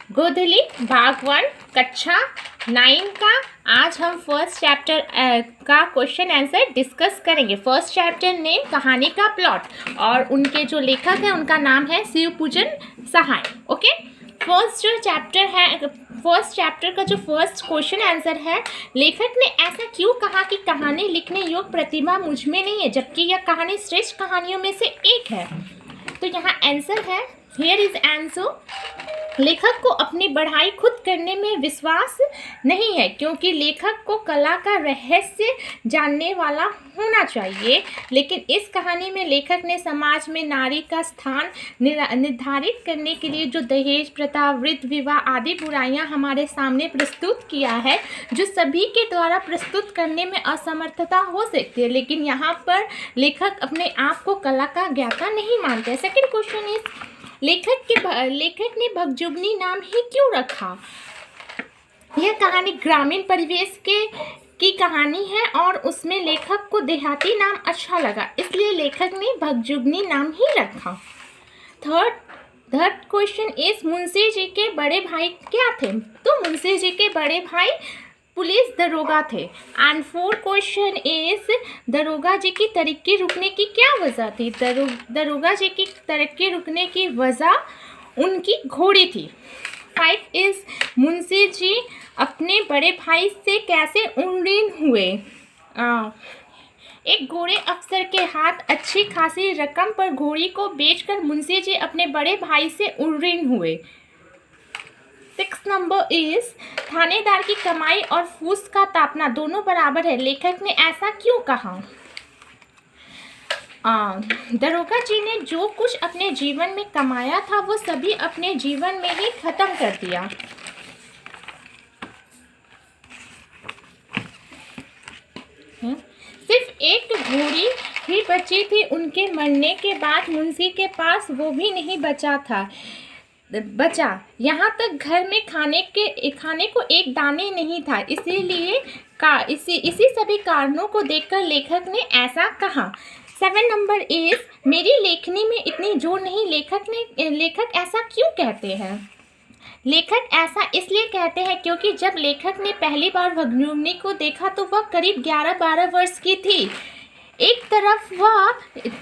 गोधली भाग 1 कक्षा 9 का आज हम फर्स्ट चैप्टर का क्वेश्चन आंसर डिस्कस करेंगे। फर्स्ट चैप्टर नेम कहानी का प्लॉट और उनके जो लेखक हैं उनका नाम है शिवपूजन सहाय। ओके, फर्स्ट जो चैप्टर है, फर्स्ट चैप्टर का जो फर्स्ट क्वेश्चन आंसर है, लेखक ने ऐसा क्यों कहा कि कहानी लिखने योग्य प्रतिभा मुझ में नहीं है जबकि यह कहानी श्रेष्ठ कहानियों में से एक है। तो यहाँ आंसर है, हियर इज आंसर। लेखक को अपनी पढ़ाई खुद करने में विश्वास नहीं है क्योंकि लेखक को कला का रहस्य जानने वाला होना चाहिए। लेकिन इस कहानी में लेखक ने समाज में नारी का स्थान निर्धारित करने के लिए जो दहेज प्रथा, वृद्ध विवाह आदि बुराइयां हमारे सामने प्रस्तुत किया है, जो सभी के द्वारा प्रस्तुत करने में असमर्थता हो सकती है, लेकिन यहाँ पर लेखक अपने आप को कला का ज्ञाता नहीं मानते। सेकेंड क्वेश्चन इज, लेखक ने भगजुगनी नाम ही क्यों रखा? यह कहानी ग्रामीण परिवेश की कहानी है और उसमें लेखक को देहाती नाम अच्छा लगा, इसलिए लेखक ने भगजुगनी नाम ही रखा। Third question is, Munshi ji के बड़े भाई क्या थे? तो मुंशी जी के बड़े भाई पुलिस दरोगा थे। एंड फोर्थ क्वेश्चन इज, दरोगा जी की तरक्की रुकने की क्या वजह थी? दरोगा जी की तरक्की रुकने की वजह उनकी घोड़ी थी। 5 इज, मुंशी जी अपने बड़े भाई से कैसे उन्नीन हुए? एक घोड़े अफसर के हाथ अच्छी खासी रकम पर घोड़ी को बेचकर मुंशी जी अपने बड़े भाई से उन्नीन हुए। 6 नंबर इज, थानेदार की कमाई और फूस का तापना दोनों बराबर है, लेखक ने ऐसा क्यों कहा? दरोगा जी ने जो कुछ अपने जीवन में कमाया था वो सभी अपने जीवन में ही खत्म कर दिया। सिर्फ एक घोड़ी ही बची थी। उनके मरने के बाद मुंशी के पास वो भी नहीं बचा। यहाँ तक घर में खाने को एक दाने नहीं था। इसी सभी कारणों को देखकर लेखक ने ऐसा कहा। 7 नंबर इज, मेरी लेखनी में इतनी जोर नहीं। लेखक ऐसा क्यों कहते हैं? लेखक ऐसा इसलिए कहते हैं क्योंकि जब लेखक ने पहली बार भगजुगनी को देखा तो वह करीब 11-12 वर्ष की थी। एक तरफ वह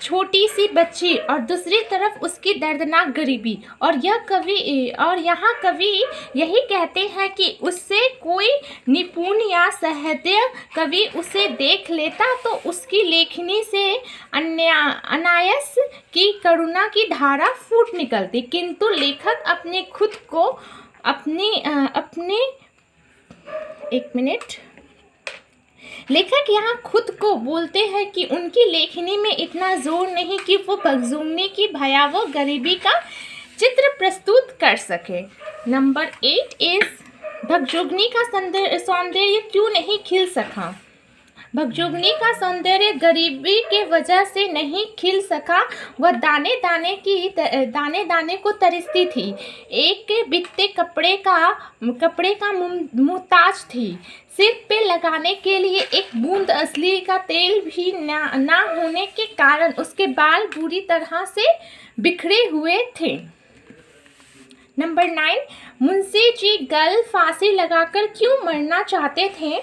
छोटी सी बच्ची और दूसरी तरफ उसकी दर्दनाक गरीबी, और यहाँ कवि यही कहते हैं कि उससे कोई निपुण या सहृदय कवि उसे देख लेता तो उसकी लेखनी से अनायास की करुणा की धारा फूट निकलती। किंतु लेखक अपने खुद को लेखक यहाँ खुद को बोलते हैं कि उनकी लेखनी में इतना जोर नहीं कि वो भगजुगनी की भयावह गरीबी का चित्र प्रस्तुत कर सके। नंबर 8 इज, भगजुगनी का सौंदर्य क्यों नहीं खिल सका? भगजुगनी का सौंदर्य गरीबी के वजह से नहीं खिल सका। वह दाने दाने को तरसती थी। एक बिकते कपड़े का मुहताज थी। सिर पे लगाने के लिए एक बूंद असली का तेल भी ना होने के कारण उसके बाल बुरी तरह से बिखरे हुए थे। नंबर 9, मुंशी जी गल फांसी लगाकर क्यों मरना चाहते थे?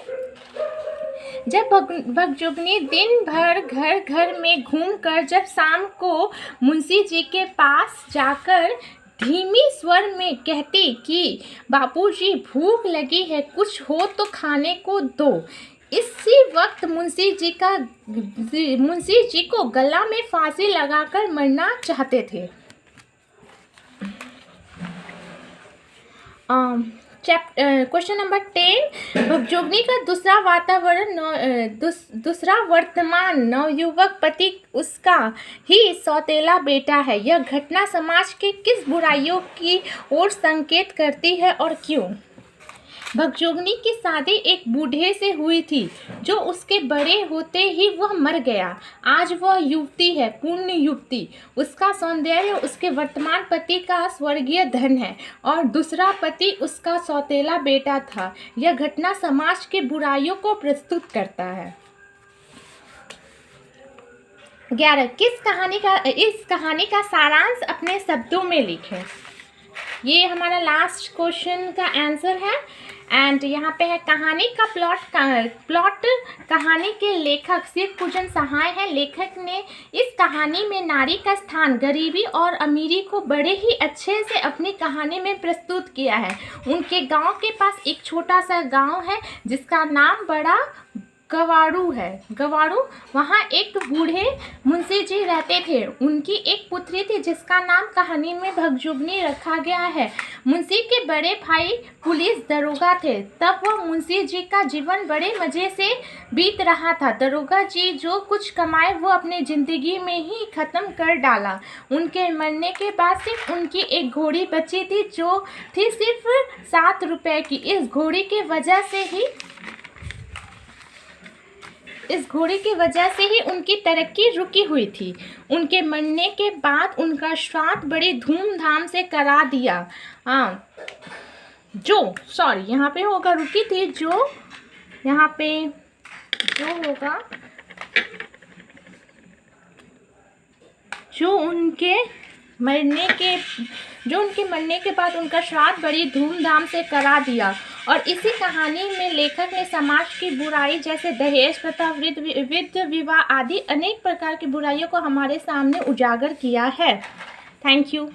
जब भगजुगनी दिन भर घर में घूमकर जब शाम को मुंशी जी के पास जाकर धीमी स्वर में कहती कि बापूजी भूख लगी है, कुछ हो तो खाने को दो, इसी वक्त मुंशी जी को गला में फांसी लगाकर मरना चाहते थे। क्वेश्चन नंबर 10, भगजुगनी का दूसरा वर्तमान नवयुवक पति उसका ही सौतेला बेटा है। यह घटना समाज के किस बुराइयों की ओर संकेत करती है और क्यों? भगजुगनी की शादी एक बूढ़े से हुई थी जो उसके बड़े होते ही वह मर गया। आज वह युवती है, पूर्ण युवती। उसका सौंदर्य उसके वर्तमान पति का स्वर्गीय धन है और दूसरा पति उसका सौतेला बेटा था। यह घटना समाज के बुराइयों को प्रस्तुत करता है। 11, इस कहानी का सारांश अपने शब्दों में लिखें। ये हमारा लास्ट क्वेश्चन का आंसर है। एंड यहाँ पे है कहानी का प्लॉट कहानी के लेखक शिव पूजन सहाय है। लेखक ने इस कहानी में नारी का स्थान, गरीबी और अमीरी को बड़े ही अच्छे से अपनी कहानी में प्रस्तुत किया है। उनके गांव के पास एक छोटा सा गांव है जिसका नाम बड़ा गवाड़ू है। गवाड़ू, वहाँ एक बूढ़े मुंशी जी रहते थे। उनकी एक पुत्री थी जिसका नाम कहानी में भगजुगनी रखा गया है। मुंशी के बड़े भाई पुलिस दरोगा थे। तब वह मुंशी जी का जीवन बड़े मज़े से बीत रहा था। दरोगा जी जो कुछ कमाए वो अपनी ज़िंदगी में ही ख़त्म कर डाला। उनके मरने के बाद सिर्फ उनकी एक घोड़ी बची थी जो थी सिर्फ 7 रुपए की। इस घोड़ी की वजह से ही उनकी तरक्की रुकी हुई थी। उनके मरने के बाद उनका श्राद्ध बड़ी धूमधाम से करा दिया। यहाँ पे होगा रुकी थी, यहाँ पे जो होगा जो उनके मरने के बाद उनका श्राद्ध बड़ी धूमधाम से करा दिया। और इसी कहानी में लेखक ने समाज की बुराई जैसे दहेज प्रथा, विधवा विवाह आदि अनेक प्रकार की बुराइयों को हमारे सामने उजागर किया है। Thank you.